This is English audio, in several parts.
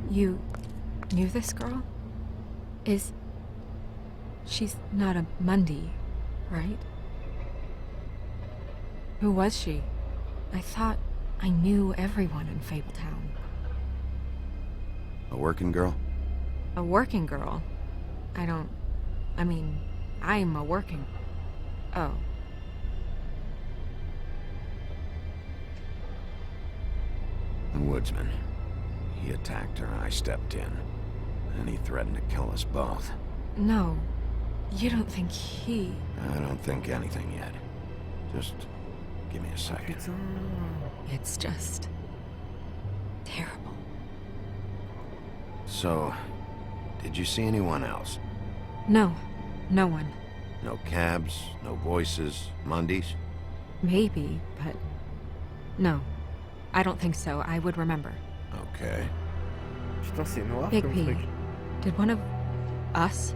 You knew this girl? She's not a Mundy, right? Who was she? I thought I knew everyone in Fabletown. A working girl? A working girl? I'm a working... Oh. The woodsman. He attacked her, I stepped in. And he threatened to kill us both. No. You don't think he... I don't think anything yet. Just give me a second. It's just... terrible. So, did you see anyone else? No. No one. No cabs, no voices, Mundys? Maybe, but... No. I don't think so. I would remember. Okay. Putain, c'est noir Big comme P. truc. Did one of... us...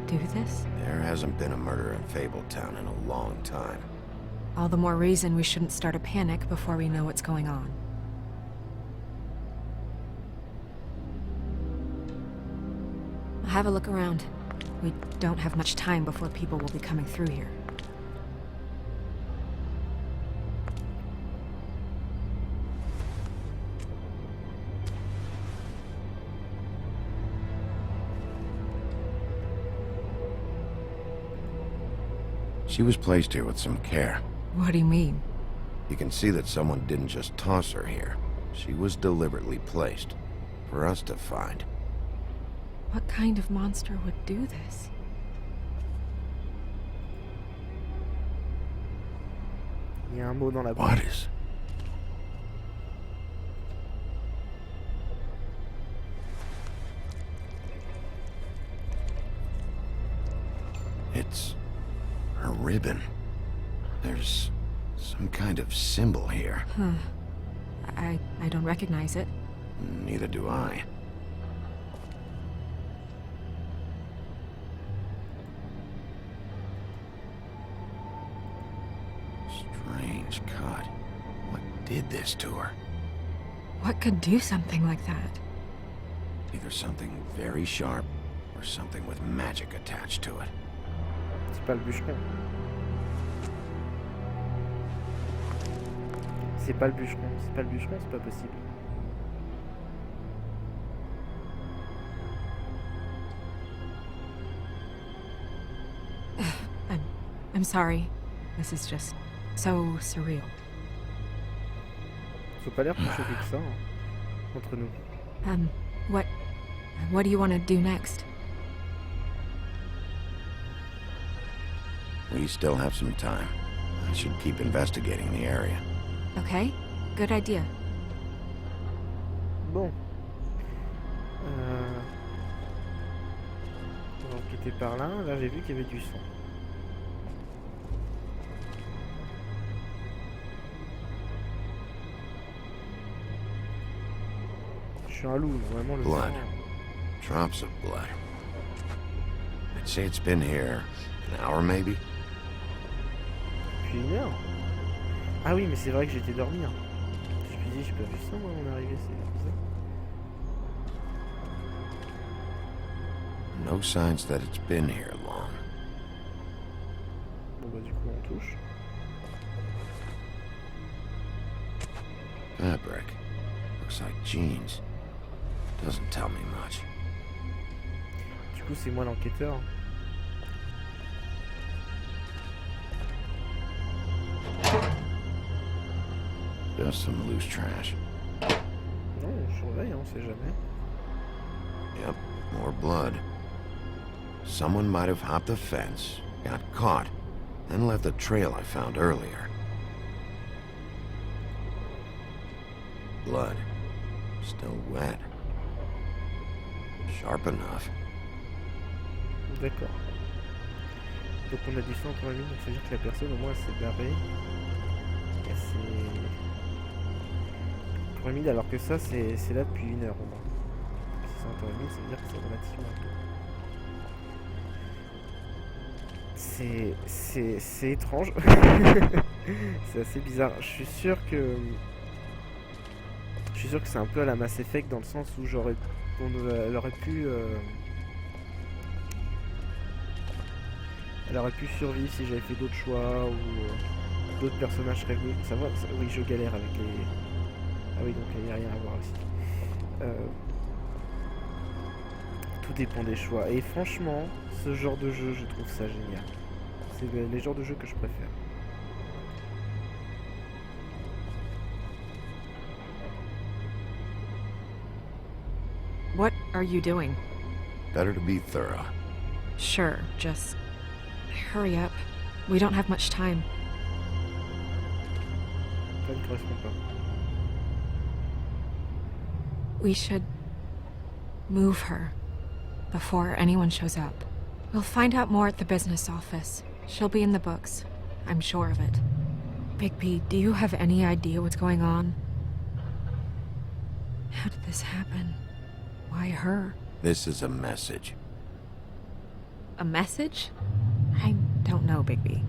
do this? There hasn't been a murder in Fabletown in a long time. All the more reason we shouldn't start a panic before we know what's going on. I'll have a look around. We don't have much time before people will be coming through here. She was placed here with some care. What do you mean? You can see that someone didn't just toss her here. She was deliberately placed. For us to find. What kind of monster would do this? Il y a un mot dans la What bouche. is... It's... her ribbon. There's some kind of symbol here. Huh. I don't recognize it. Neither do I. Strange cut. What did this to her? What could do something like that? Either something very sharp, or something with magic attached to it. C'est pas le bûcheron. C'est pas le bûcheron. C'est pas le bûcheron, c'est pas possible. I'm sorry. This is just so surreal. Faut pas l'air plus choqué que ça, hein, entre nous. What do you want to do next? We still have some time. I should keep investigating the area. Okay? Good idea. Bon. On va enquêter par là. Là, j'ai vu qu'il y avait du sang. Je suis un loup, vraiment le Blood. sang. Drops of blood. I'd say it's been here an hour maybe? Depuis 1 heure. Ah oui, mais c'est vrai que j'étais dormir. Je me suis dit, j'ai pas vu ça moi à mon arrivée, c'est bizarre. No signs that it's been here long. Bon bah du coup on touche. Fabric. Looks like jeans. Doesn't tell me much. Du coup c'est moi l'enquêteur. Just some loose trash. Non, on surveille, on sait jamais. Yep, more blood. Someone might have hopped the fence, got caught, then left the trail I found earlier. Blood. Still wet. Sharp enough. D'accord. Donc on a du sang entre la mine, donc ça veut dire que la personne au moins elle s'est barrée. Elle s'est... Pour la mine, alors que ça c'est là depuis 1 heure au moins. Si c'est entre la mine, ça veut dire que c'est relativement tôt. C'est étrange. C'est assez bizarre. Je suis sûr que Je suis sûr que c'est un peu à la Mass Effect dans le sens où elle aurait pu survivre si j'avais fait d'autres choix ou d'autres personnages seraient venus. Oui, je galère avec les... Ah oui, donc il n'y a rien à voir aussi. Tout dépend des choix. Et franchement, ce genre de jeu, je trouve ça génial. C'est les genres de jeux que je préfère. What are you doing? Better to be thorough. Sure, just hurry up. We don't have much time. Ça ne correspond pas. We should move her before anyone shows up. We'll find out more at the business office. She'll be in the books. I'm sure of it. Bigby, do you have any idea what's going on? How did this happen? Why her? This is a message. A message? I don't know, Bigby.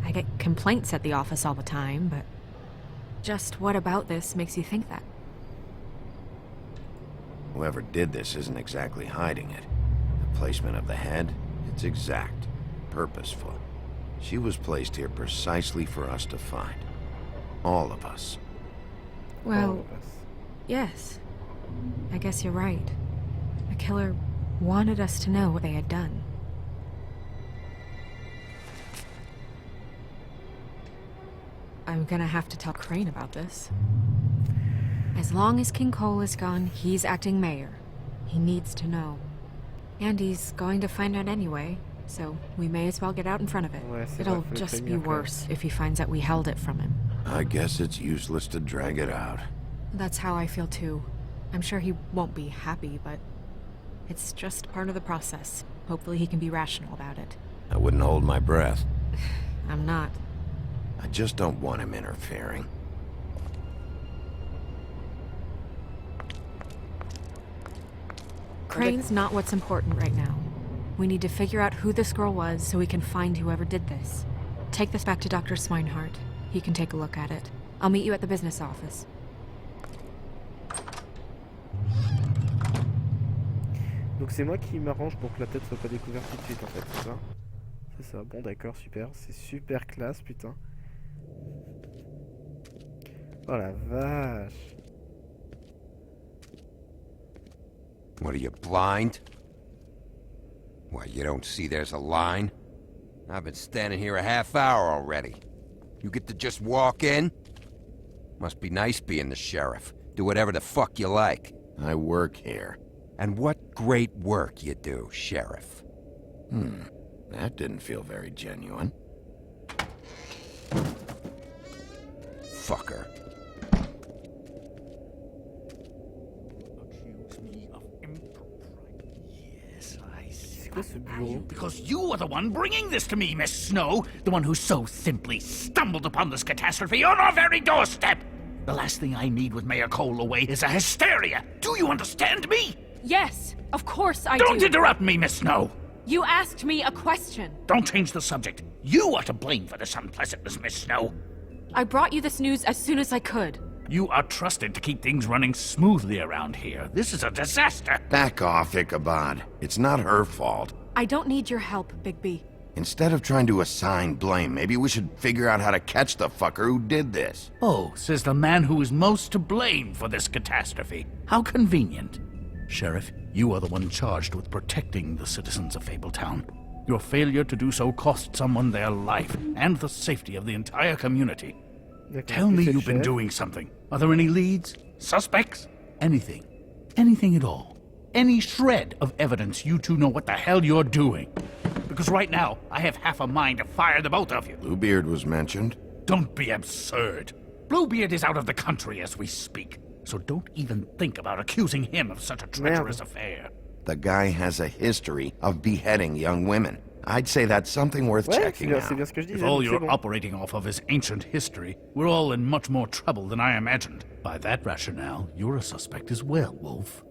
I get complaints at the office all the time, but just what about this makes you think that? Whoever did this isn't exactly hiding it. The placement of the head, it's exact, purposeful. She was placed here precisely for us to find. All of us. Well, All of us. yes. I guess you're right. The killer wanted us to know what they had done. I'm gonna have to tell Crane about this. As long as King Cole is gone, he's acting mayor. He needs to know. And he's going to find out anyway, so we may as well get out in front of it. Ouais, c'est It'll vrai, faut le just be prévenir quand même. worse if he finds out we held it from him. I guess it's useless to drag it out. That's how I feel too. I'm sure he won't be happy, but it's just part of the process. Hopefully he can be rational about it. I wouldn't hold my breath. I'm not. I just don't want him interfering. Crane's not what's important right now. We need to figure out who this girl was so we can find whoever did this. Take this back to Dr. Swinehart. He can take a look at it. I'll meet you at the business office. Donc c'est moi qui m'arrange pour que la tête soit pas découverte tout de suite en fait, c'est ça? C'est ça, bon d'accord, super, c'est super classe, putain. Oh la vache. What are you, blind? Why, you don't see there's a line? I've been standing here a half hour already. You get to just walk in? Must be nice being the sheriff. Do whatever the fuck you like. I work here. And what great work you do, Sheriff. That didn't feel very genuine. Fucker. Accuse me of impropriety. Yes, I see. C'est quoi ce bureau? Because you are the one bringing this to me, Miss Snow. The one who so simply stumbled upon this catastrophe on our very doorstep. The last thing I need with Mayor Cole away is a hysteria. Do you understand me? Yes, of course I Don't do. interrupt me, Miss Snow. You asked me a question. Don't change the subject. You are to blame for this unpleasantness, Miss Snow. I brought you this news as soon as I could. You are trusted to keep things running smoothly around here. This is a disaster. Back off, Ichabod. It's not her fault. I don't need your help, Bigby. Instead of trying to assign blame, maybe we should figure out how to catch the fucker who did this. Oh, says the man who is most to blame for this catastrophe. How convenient. Sheriff, you are the one charged with protecting the citizens of Fabletown. Your failure to do so cost someone their life and the safety of the entire community. D'accord, Tell tu me sais le you've been chef. doing something. Are there any leads? Suspects? Anything. Anything at all. Any shred of evidence you two know what the hell you're doing. Because right now, I have half a mind to fire the both of you. Bluebeard was mentioned. Don't be absurd. Bluebeard is out of the country as we speak, so don't even think about accusing him of such a treacherous affair. The guy has a history of beheading young women. I'd say that's something worth Ouais, c'est checking bien, out. c'est bien ce que je If disais. all donc c'est you're bon. operating off of is ancient history, we're all in much more trouble than I imagined. By that rationale, you're a suspect as well, Wolf.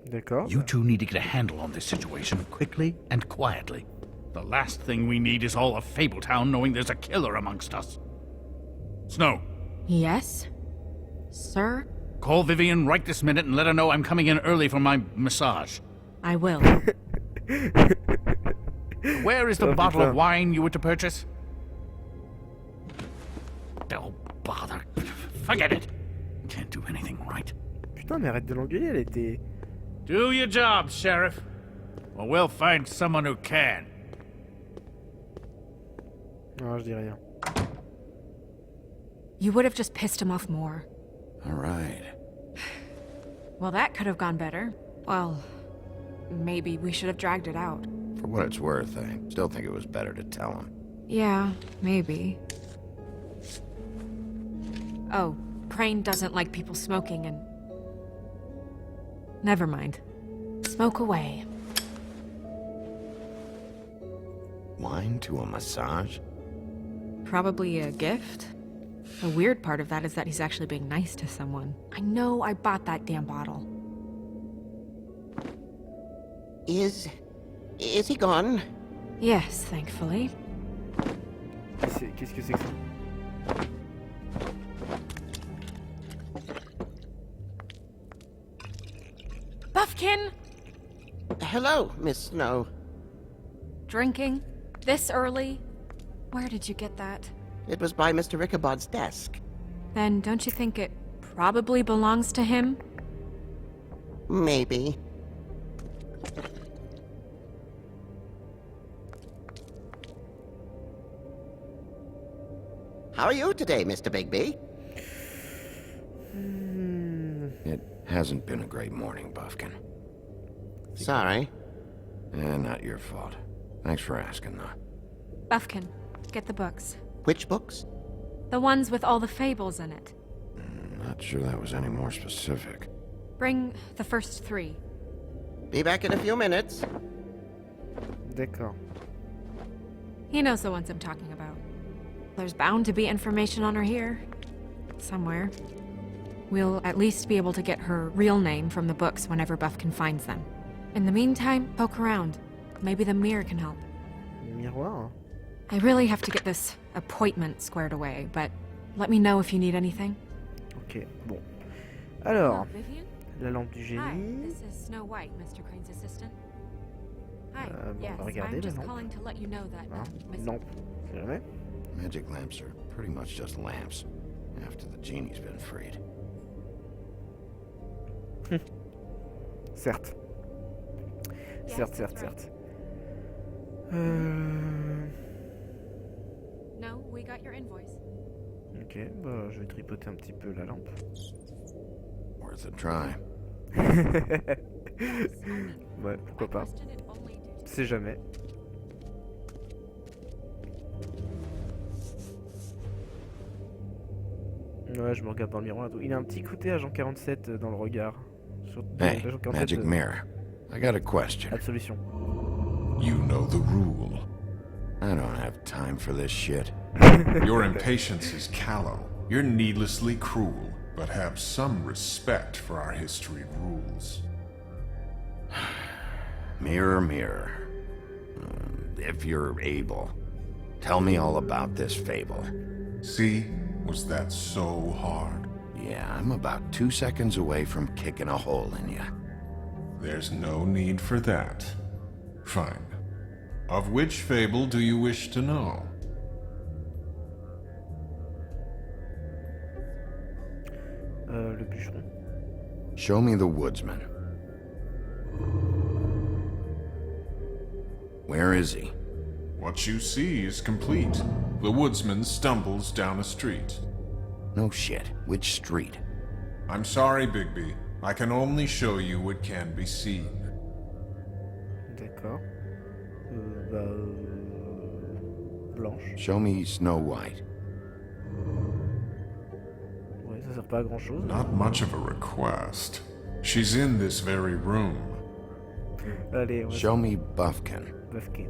D'accord. You two need to get a handle on this situation quickly and quietly. The last thing we need is all of Fabletown knowing there's a killer amongst us. Snow, Yes? Sir? Call Vivian right this minute and let her know I'm coming in early for my massage. I will. Where is the Oh, bottle of putain. wine you were to purchase? Oh, bother. Forget it. Can't do anything right. Putain, mais arrête de l'engueuler, elle était... Do your job, Sheriff. Or we'll find someone who can. Non, je dis rien. You would have just pissed him off more. All right. Well, that could have gone better. Well, maybe we should have dragged it out. For what it's worth, I still think it was better to tell him. Yeah, maybe. Oh, Crane doesn't like people smoking and... Never mind. Smoke away. Wine to a massage? Probably a gift? The weird part of that is that he's actually being nice to someone. I know I bought that damn bottle. Is he gone? Yes, thankfully. Qu'est-ce que c'est que ça? Buffkin! Hello, Miss Snow. Drinking? This early? Where did you get that? It was by Mr. Ichabod's desk. Then don't you think it probably belongs to him? Maybe. How are you today, Mr. Bigby? It hasn't been a great morning, Buffkin. Sorry. Not your fault. Thanks for asking, though. Buffkin, get the books. Which books? The ones with all the fables in it. Not sure that was any more specific. Bring the first 3. Be back in a few minutes. D'accord. He knows the ones I'm talking about. There's bound to be information on her here. Somewhere. We'll at least be able to get her real name from the books whenever Buffkin finds them. In the meantime, poke around. Maybe the mirror can help. Miroir. I really have to get this appointment squared away, but let me know if you need anything. Ok, bon. Alors, Vivian? la lampe du Hi, génie. this is Snow White, Mr. Crane's assistant. Hi, Bon, yes, on va regarder I'm la just lampe. calling to let you know that... Hein, Miss- une lampe, c'est jamais. Magic lamps are pretty much just lamps, after the genie's been freed. Certes. Yes, Certes, that's certes, right. certes. No, we got your invoice. Ok, bah je vais tripoter un petit peu la lampe. Worth a try. Ouais, pourquoi pas. Question it only due to- C'est jamais. Ouais, je me regarde dans le miroir et tout. Il a un petit côté agent 47 dans le regard. Sur Hey, l'agent 47, magic mirror. I got a question. Absolution. You know the rule. I don't have time for this shit. Your impatience is callow. You're needlessly cruel, but have some respect for our history rules. Mirror, mirror. If you're able, tell me all about this fable. See? Was that so hard? Yeah, I'm about 2 seconds away from kicking a hole in you. There's no need for that. Fine. Of which fable do you wish to know? Le bûcheron. Show me the woodsman. Where is he? What you see is complete. The woodsman stumbles down a street. No shit. Which street? I'm sorry, Bigby. I can only show you what can be seen. D'accord. Blanche. Show me Snow White. Ouais, ça sert pas à grand chose. Not much of a request. She's in this very room. Allez, on va Show me Buffkin. Buffkin.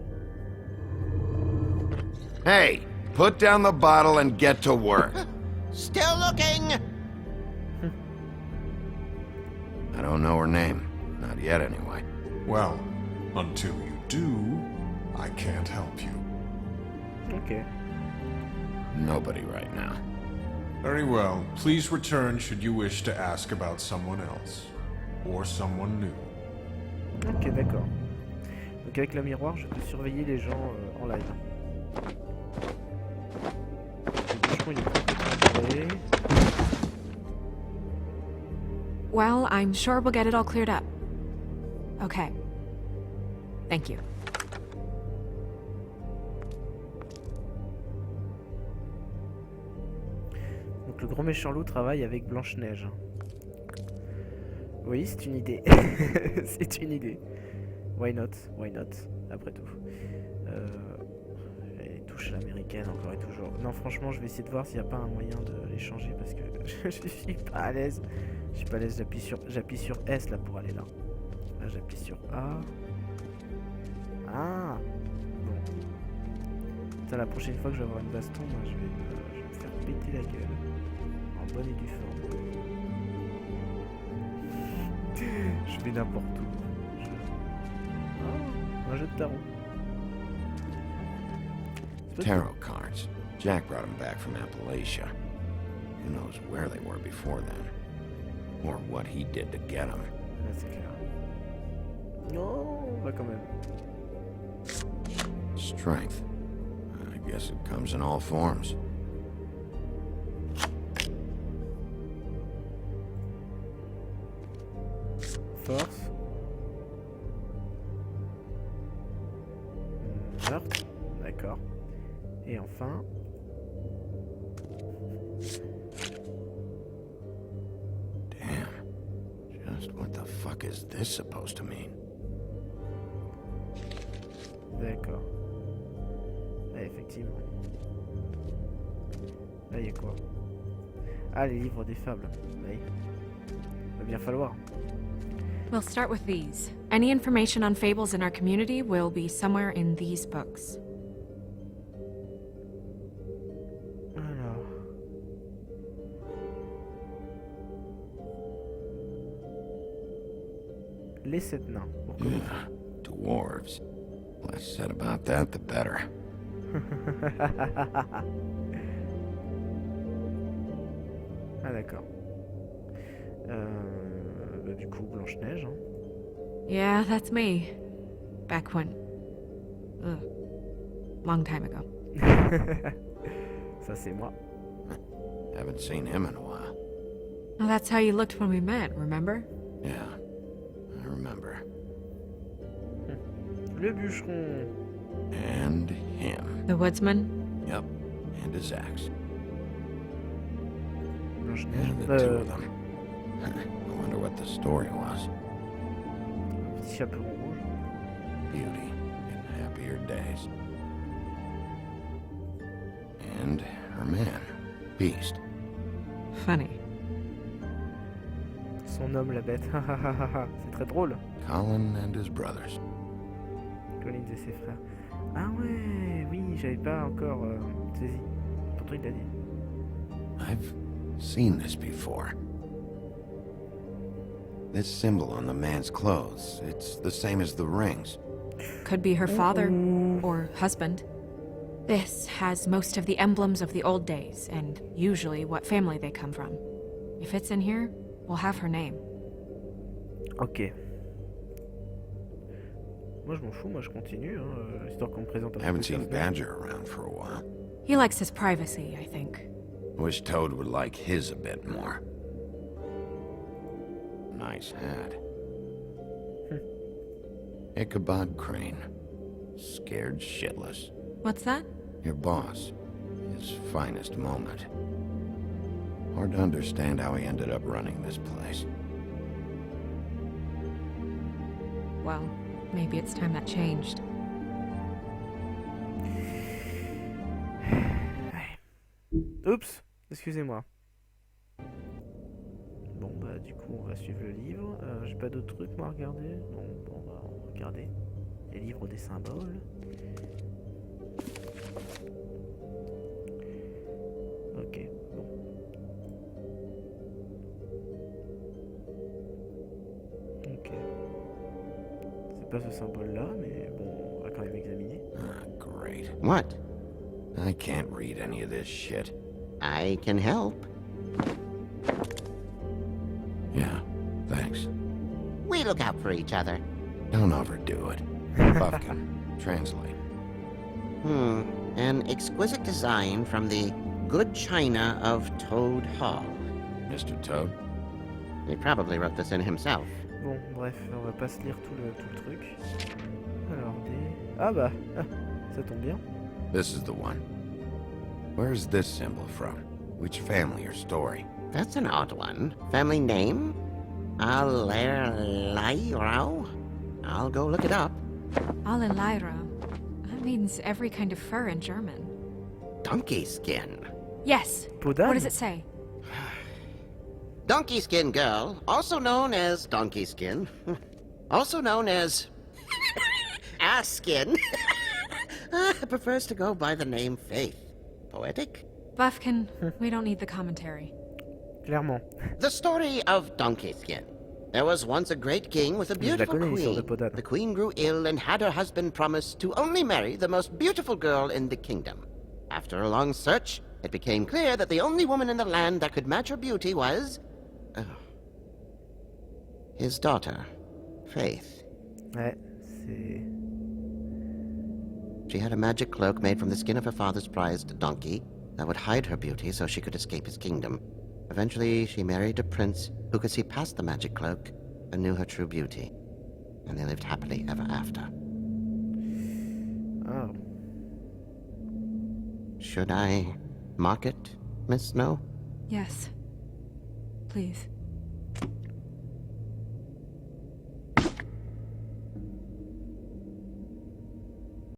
Hey! Put down the bottle and get to work. Still looking! I don't know her name. Not yet, anyway. Well, until you do, I can't help you. Ok. Nobody right now. Very well. Please return should you wish to ask about someone else. Or someone new. Ok, d'accord. Donc avec le miroir, je peux surveiller les gens en live. Le bûcheron, il est prêt. Well, I'm sure we'll get it all cleared up. Okay. Thank you. Donc le grand méchant loup travaille avec Blanche-Neige. Oui, c'est une idée. C'est une idée. Why not? Why not? Après tout. Les touches à l'américaine encore et toujours. Non, franchement, je vais essayer de voir s'il n'y a pas un moyen de les changer parce que je suis pas à l'aise. Je suis pas à l'aise, j'appuie sur S là pour aller là. Là, j'appuie sur A. Ah! Bon. Putain, la prochaine fois que je vais avoir une baston, moi, je vais me faire péter la gueule. En bonne et due forme. Je vais n'importe où. Un jeu de tarot. Tarot cards. Jack brought them back from Appalachia. Who knows where they were before then? Or what he did to get them. Là, c'est clair. Non, on va quand même. Strength. I guess it comes in all forms. Force. Meurtre. D'accord. Et enfin... Damn. Just what the fuck is this supposed to mean? D'accord. Ah, effectivement. Là, il y a quoi? Ah, les livres des fables. Oui. Va bien falloir. We'll start with these. Any information on fables in our community will be somewhere in these books. Alors... Les 7 nains. Pour commencer. Yeah, dwarves. Less said about that, the better. Ah d'accord. Bah, du coup, Blanche-Neige. Hein. Yeah, that's me. Back when... Ugh. Long time ago. Ça, c'est moi. Haven't seen him in a while. Well, that's how you looked when we met, remember? Yeah, I remember. Le bûcheron. And him. The woodsman? Yep, and his axe. Blanche-Neige. And the two of them. I wonder what the story was. Petit chaperon rouge. Beauty in happier days. And her man, Beast. Funny. Son homme, la bête. C'est très drôle. Colin and his brothers. Collins et ses frères. Ah ouais, oui, j'avais pas encore saisi. Pourtant, il l'a dit. I've seen this before. This symbol on the man's clothes, it's the same as the rings. Could be her father or husband. This has most of the emblems of the old days, and usually what family they come from. If it's in here, we'll have her name. Ok. Moi, je m'en fous, moi, je continue, hein, histoire qu'on me présente un I haven't peu seen plus. Badger around for a while. He likes his privacy, I think. Wish Toad would like his a bit more. Nice hat. Ichabod Crane. Scared shitless. What's that? Your boss. His finest moment. Hard to understand how he ended up running this place. Well, maybe it's time that changed. Oups, excusez-moi. Bon bah du coup on va suivre le livre. J'ai pas d'autres trucs moi à regarder. Non, bon, on va regarder les livres des symboles. Ok, bon. Ok. C'est pas ce symbole là, mais bon, on va quand même examiner. Ah, great. What? I can't read any of this shit. I can help. Yeah, thanks. We look out for each other. Don't overdo it. Buffkin, translate. An exquisite design from the good china of Toad Hall. Mr. Toad? He probably wrote this in himself. Bon, bref, on va pas se lire tout le truc. Alors, des... Ah bah, ça tombe bien. This is the one. Where's this symbol from? Which family or story? That's an odd one. Family name? Allerleirauh? I'll go look it up. Allelaira. That means every kind of fur in German. Donkey skin. Yes. Peau What does it say? Donkey skin girl, also known as donkey skin, also known as ass skin, prefers to go by the name Faith. Poetic? Buffkin, we don't need the commentary. Clairement. The story of Donkey Skin. There was once a great king with a beautiful connais, l'histoire de queen. Podane. The queen grew ill and had her husband promise to only marry the most beautiful girl in the kingdom. After a long search, it became clear that the only woman in the land that could match her beauty was... his daughter, Faith. Ouais, c'est... She had a magic cloak made from the skin of her father's prized donkey that would hide her beauty so she could escape his kingdom. Eventually, she married a prince who could see past the magic cloak and knew her true beauty. And they lived happily ever after. Oh. Should I mark it, Miss Snow? Yes. Please.